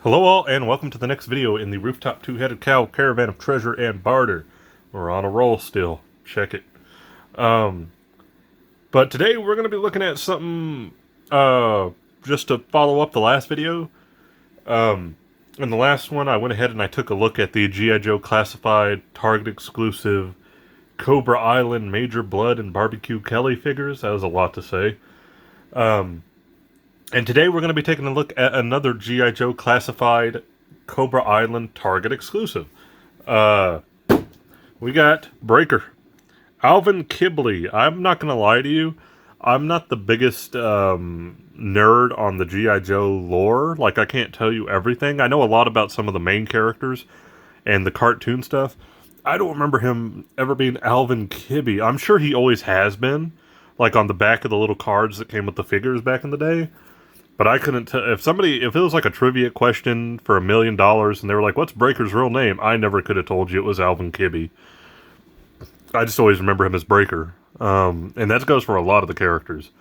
Hello all, and welcome to the next video in the Rooftop Two-Headed Cow Caravan of Treasure and Barter. We're on a roll still. Check it. But today we're going to be looking at something, just to follow up the last video. In the last one, I went ahead and I took a look at the GIJoe Classified, Target Exclusive, Cobra Island, Major Blood, and Barbecue Kelly figures. That was a lot to say. And today we're going to be taking a look at another GIJoe Classified Cobra Island Target exclusive. We got Breaker. Alvin Kibley. I'm not going to lie to you. I'm not the biggest nerd on the GIJoe lore. Like, I can't tell you everything. I know a lot about some of the main characters and the cartoon stuff. I don't remember him ever being Alvin Kibley. I'm sure he always has been. Like, on the back of the little cards that came with the figures back in the day. But I couldn't tell if it was like a trivia question for $1 million and they were like, what's Breaker's real name? I never could have told you it was Alvin Kibley. I just always remember him as Breaker. And that goes for a lot of the characters.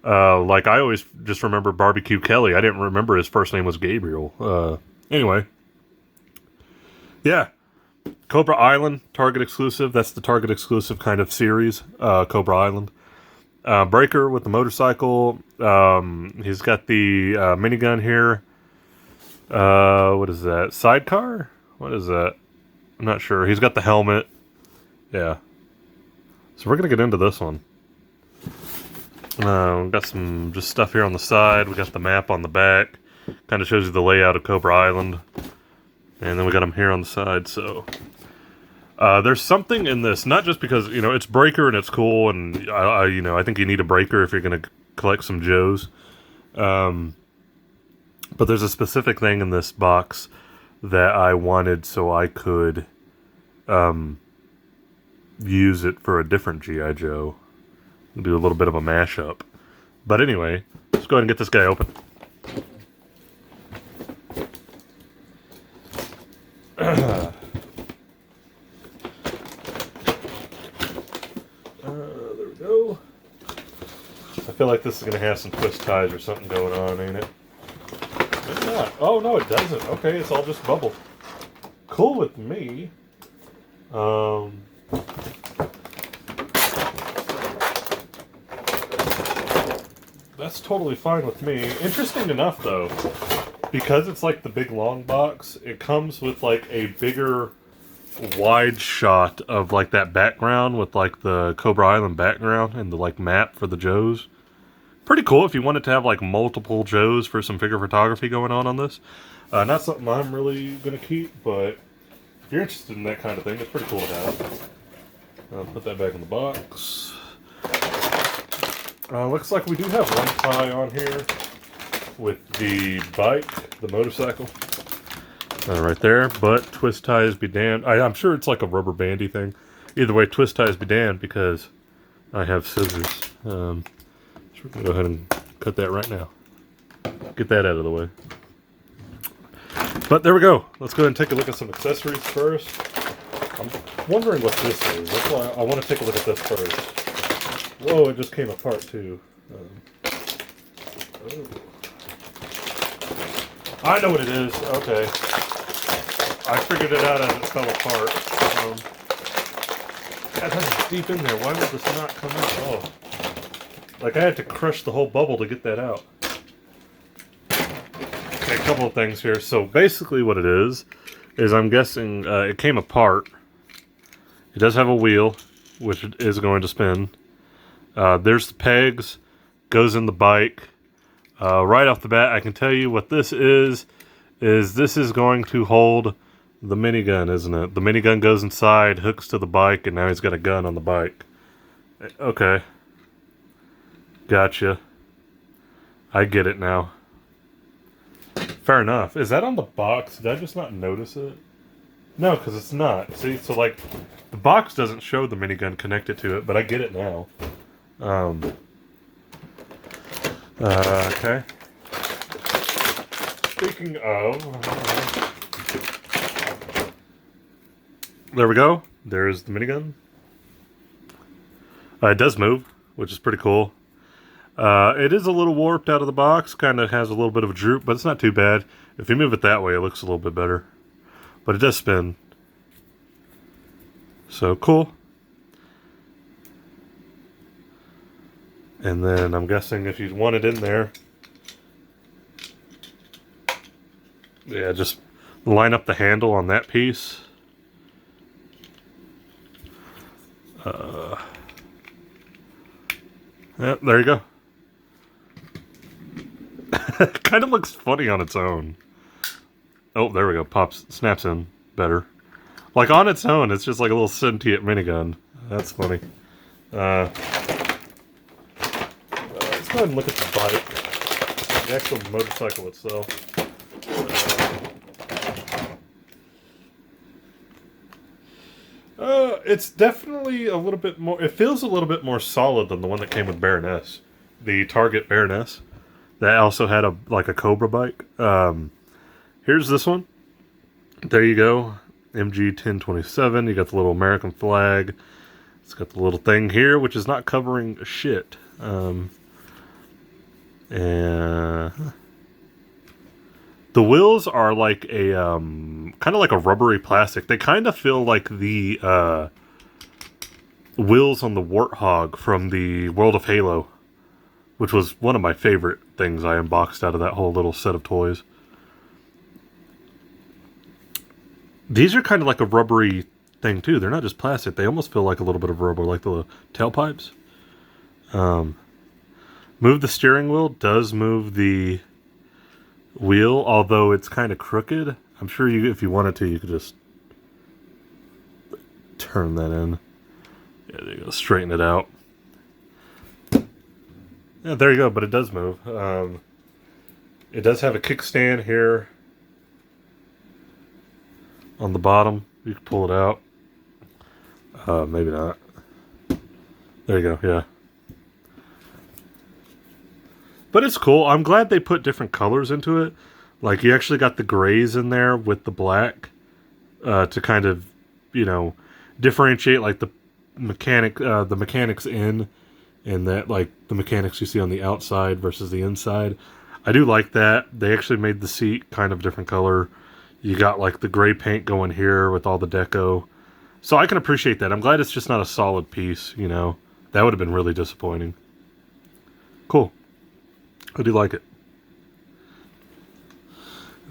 Like, I always just remember Barbecue Kelly. I didn't remember his first name was Gabriel. Anyway. Yeah. Cobra Island, Target exclusive. That's the Target exclusive kind of series. Cobra Island. Breaker with the motorcycle. He's got the minigun here. What is that? Sidecar? What is that? I'm not sure. He's got the helmet. Yeah. So we're going to get into this one. We've got some just stuff here on the side. We got the map on the back. Kind of shows you the layout of Cobra Island. And then we got him here on the side, so... there's something in this, not just because, you know, it's Breaker and it's cool, and I think you need a Breaker if you're going to collect some Joes. But there's a specific thing in this box that I wanted so I could use it for a different GIJoe. Do a little bit of a mashup. But anyway, let's go ahead and get this guy open. There we go. I feel like this is going to have some twist ties or something going on, ain't it? Maybe not. Oh, no, it doesn't. Okay, it's all just bubble. Cool with me. That's totally fine with me. Interesting enough, though, because it's like the big long box, it comes with like a bigger wide shot of like that background with like the Cobra Island background and the like map for the Joes. Pretty cool if you wanted to have like multiple Joes for some figure photography going on this. Not something I'm really going to keep, but if you're interested in that kind of thing, it's pretty cool to have. I'll put that back in the box. Looks like we do have one tie on here with the bike, the motorcycle. Right there, but twist ties be damned. I'm sure it's like a rubber bandy thing. Either way, twist ties be damned because I have scissors. So we're going to go ahead and cut that right now. Get that out of the way. But there we go. Let's go ahead and take a look at some accessories first. I'm wondering what this is. That's why I want to take a look at this first. Whoa, it just came apart too. Oh. I know what it is. Okay. I figured it out as it fell apart. God, that's deep in there. Why would this not come out? Oh. Like, I had to crush the whole bubble to get that out. Okay, a couple of things here. So, basically what it is I'm guessing it came apart. It does have a wheel, which is going to spin. There's the pegs. Goes in the bike. Right off the bat, I can tell you what this is this is going to hold the minigun, isn't it? The minigun goes inside, hooks to the bike, and now he's got a gun on the bike. Okay. Gotcha. I get it now. Fair enough. Is that on the box? Did I just not notice it? No, because it's not. See, so like, the box doesn't show the minigun connected to it, but I get it now. Okay. Speaking of... there we go. There's the minigun. It does move, which is pretty cool. It is a little warped out of the box, kind of has a little bit of a droop, but it's not too bad. If you move it that way, it looks a little bit better. But it does spin. So cool. And then I'm guessing if you want it in there, yeah, just line up the handle on that piece. Yeah, there you go. Kind of looks funny on its own. Oh, there we go. Pops, snaps in better. Like on its own, it's just like a little sentient minigun. That's funny. Let's go ahead and look at the bike. The actual motorcycle itself. It's definitely a little bit more... It feels a little bit more solid than the one that came with Baroness. The Target Baroness. That also had a Cobra bike. Here's this one. There you go. MG 1027. You got the little American flag. It's got the little thing here, which is not covering shit. And the wheels are like a kind of like a rubbery plastic. They kind of feel like the wheels on the Warthog from the World of Halo, which was one of my favorite things I unboxed out of that whole little set of toys. These are kind of like a rubbery thing too. They're not just plastic. They almost feel like a little bit of rubber, like the tailpipes. Move the steering wheel does move the wheel, although it's kind of crooked. I'm sure you, if you wanted to, you could just turn that in. Yeah, there you go. Straighten it out. Yeah, there you go. But it does move. It does have a kickstand here on the bottom. You can pull it out. Maybe not. There you go. Yeah. But it's cool. I'm glad they put different colors into it. Like, you actually got the grays in there with the black to kind of, you know, differentiate, like, the mechanics in, and that, like, the mechanics you see on the outside versus the inside. I do like that. They actually made the seat kind of different color. You got, like, the gray paint going here with all the deco. So I can appreciate that. I'm glad it's just not a solid piece, you know. That would have been really disappointing. Cool. I do like it.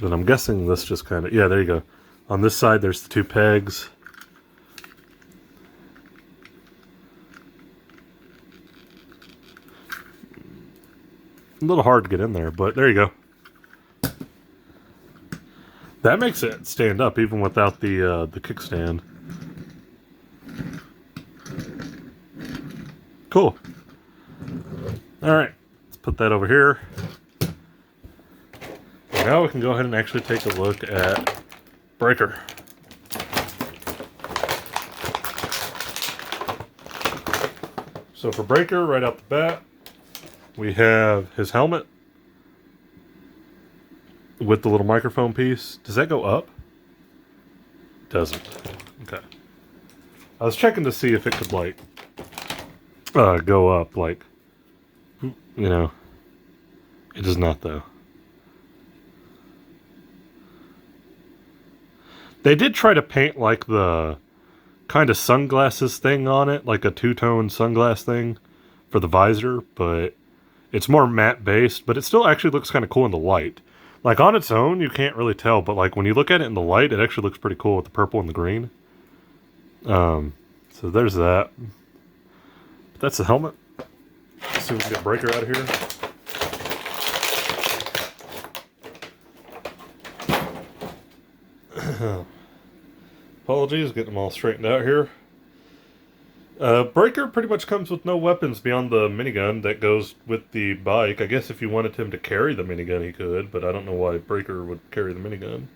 And I'm guessing this just kind of... Yeah, there you go. On this side, there's the two pegs. A little hard to get in there, but there you go. That makes it stand up even without the kickstand. Cool. All right. Put that over here. Now we can go ahead and actually take a look at Breaker. So for Breaker, right out the bat, we have his helmet with the little microphone piece. Does that go up? Doesn't. Okay. I was checking to see if it could, like, go up, like, you know, it does not, though. They did try to paint, like, the kind of sunglasses thing on it, like a two-tone sunglass thing for the visor, but it's more matte-based, but it still actually looks kind of cool in the light. Like, on its own, you can't really tell, but, like, when you look at it in the light, it actually looks pretty cool with the purple and the green. So there's that. That's the helmet. Let's see if we can get Breaker out of here. Apologies, getting them all straightened out here. Breaker pretty much comes with no weapons beyond the minigun that goes with the bike. I guess if you wanted him to carry the minigun, he could, but I don't know why Breaker would carry the minigun.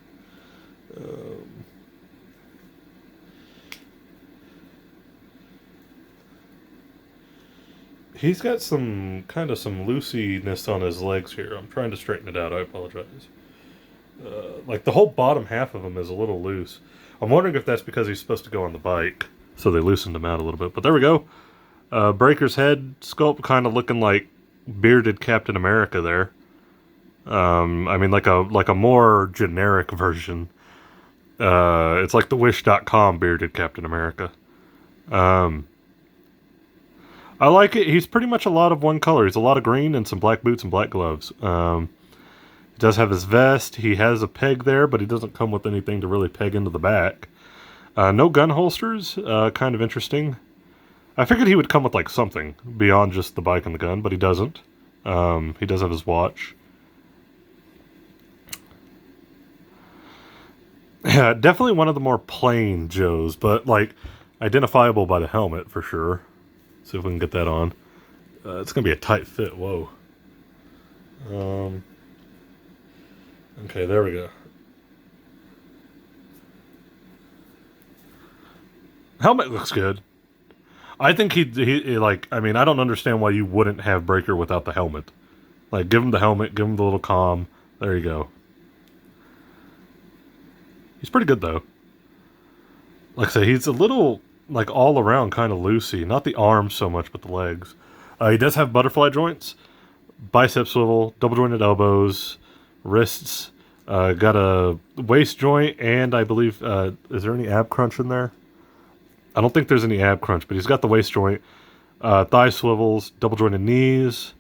He's got some loosiness on his legs here. I'm trying to straighten it out. I apologize. Like the whole bottom half of him is a little loose. I'm wondering if that's because he's supposed to go on the bike, so they loosened him out a little bit. But there we go. Breaker's head sculpt kind of looking like bearded Captain America there. I mean, like a more generic version. It's like the Wish.com bearded Captain America. I like it. He's pretty much a lot of one color. He's a lot of green and some black boots and black gloves. He does have his vest. He has a peg there, but he doesn't come with anything to really peg into the back. No gun holsters. Kind of interesting. I figured he would come with like something beyond just the bike and the gun, but he doesn't. He does have his watch. Yeah, definitely one of the more plain Joes, but like identifiable by the helmet for sure. See if we can get that on. It's gonna be a tight fit. Whoa. Okay, there we go. Helmet looks good. I think he like. I mean, I don't understand why you wouldn't have Breaker without the helmet. Like, give him the helmet, give him the little comm. There you go. He's pretty good though. Like I say, he's a little like all around kind of loosey. Not the arms so much, but the legs. He does have butterfly joints, bicep swivel, double jointed elbows, wrists. Got a waist joint, and I believe is there any ab crunch in there? I don't think there's any ab crunch, but he's got the waist joint, thigh swivels, double jointed knees,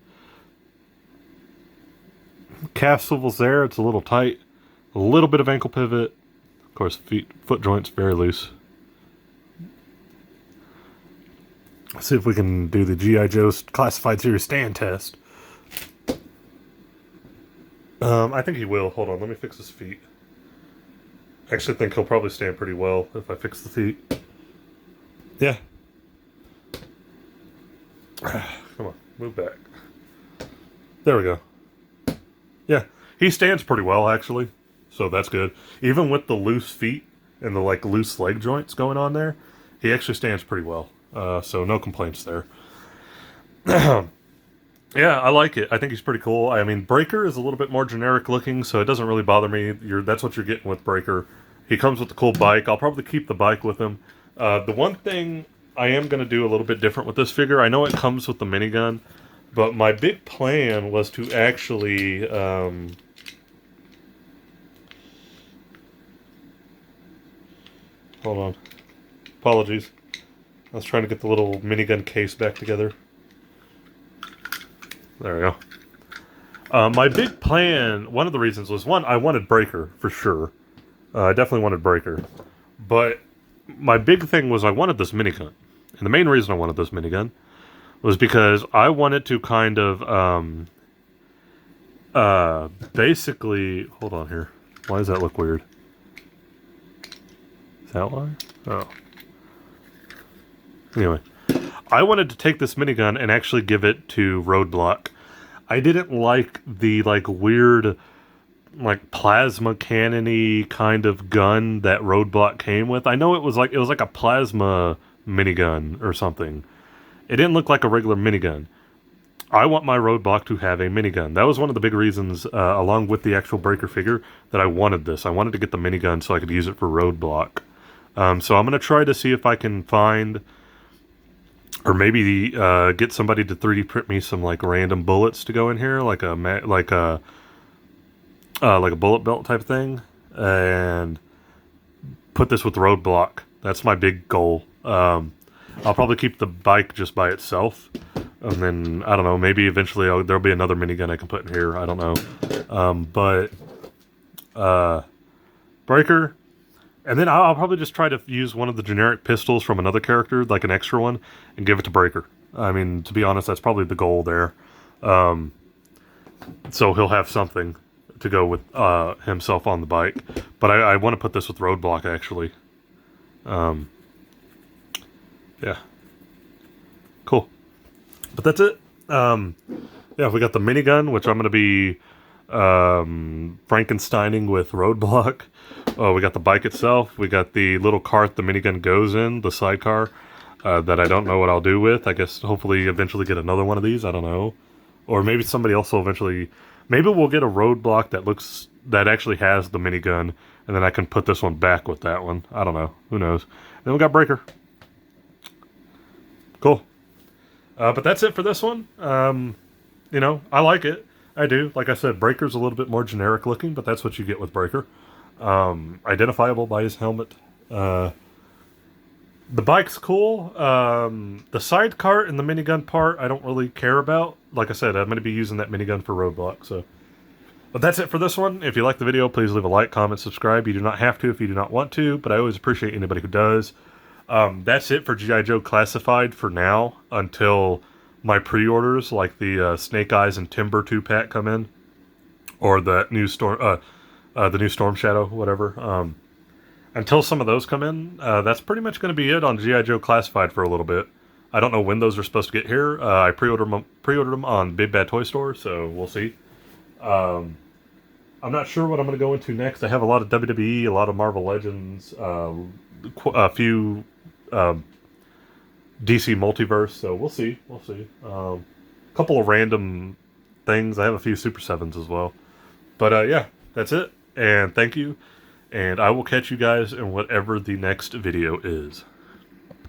calf swivels there. It's a little tight, a little bit of ankle pivot. Of course, foot joints very loose. Let's see if we can do the G.I. Joe Classified Series stand test. I think he will. Hold on, let me fix his feet. I actually think he'll probably stand pretty well if I fix the feet. Yeah. Come on, move back. There we go. Yeah, he stands pretty well actually, so that's good. Even with the loose feet and the like loose leg joints going on there, he actually stands pretty well. So no complaints there. Yeah, I like it. I think he's pretty cool. I mean, Breaker is a little bit more generic looking, so it doesn't really bother me. That's what you're getting with Breaker. He comes with the cool bike. I'll probably keep the bike with him. The one thing I am going to do a little bit different with this figure, I know it comes with the minigun, but my big plan was to actually... hold on. Apologies. I was trying to get the little minigun case back together. There we go. My big plan, one of the reasons was, one, I wanted Breaker, for sure. I definitely wanted Breaker. But my big thing was I wanted this minigun. And the main reason I wanted this minigun was because I wanted to kind of, basically... Hold on here. Why does that look weird? Is that why? Oh. Anyway. I wanted to take this minigun and actually give it to Roadblock. I didn't like the like weird like plasma cannon-y kind of gun that Roadblock came with. I know it was like a plasma minigun or something. It didn't look like a regular minigun. I want my Roadblock to have a minigun. That was one of the big reasons, along with the actual Breaker figure, that I wanted this. I wanted to get the minigun so I could use it for Roadblock. So I'm going to try to see if I can find... or maybe get somebody to 3D print me some like random bullets to go in here, like a bullet belt type thing, and put this with Roadblock. That's my big goal. I'll probably keep the bike just by itself, and then I don't know. Maybe eventually there'll be another minigun I can put in here. I don't know, but Breaker. And then I'll probably just try to use one of the generic pistols from another character, like an extra one, and give it to Breaker. I mean, to be honest, that's probably the goal there. So he'll have something to go with himself on the bike. But I want to put this with Roadblock, actually. Yeah. Cool. But that's it. Yeah, we got the minigun, which I'm going to be Frankensteining with Roadblock. Oh, we got the bike itself. We got the little cart the minigun goes in, the sidecar, that I don't know what I'll do with. I guess hopefully eventually get another one of these. I don't know. Or maybe somebody else will eventually... Maybe we'll get a Roadblock that actually has the minigun, and then I can put this one back with that one. I don't know. Who knows? Then we got Breaker. Cool. But that's it for this one. you know, I like it. I do. Like I said, Breaker's a little bit more generic looking, but that's what you get with Breaker. Identifiable by his helmet. The bike's cool. The side cart and the minigun part, I don't really care about. Like I said, I'm going to be using that minigun for roadblock. So, but that's it for this one. If you like the video, please leave a like, comment, subscribe. You do not have to if you do not want to, but I always appreciate anybody who does. That's it for G.I. Joe Classified for now until my pre-orders, like the Snake Eyes and Timber 2-pack, come in, or the new Storm Shadow, whatever. Until some of those come in, that's pretty much going to be it on G.I. Joe Classified for a little bit. I don't know when those are supposed to get here. I pre-ordered them on Big Bad Toy Store, so we'll see. I'm not sure what I'm going to go into next. I have a lot of WWE, a lot of Marvel Legends, a few DC Multiverse, so we'll see. We'll see. A couple of random things. I have a few Super 7s as well. But yeah, that's it. And thank you. And I will catch you guys in whatever the next video is.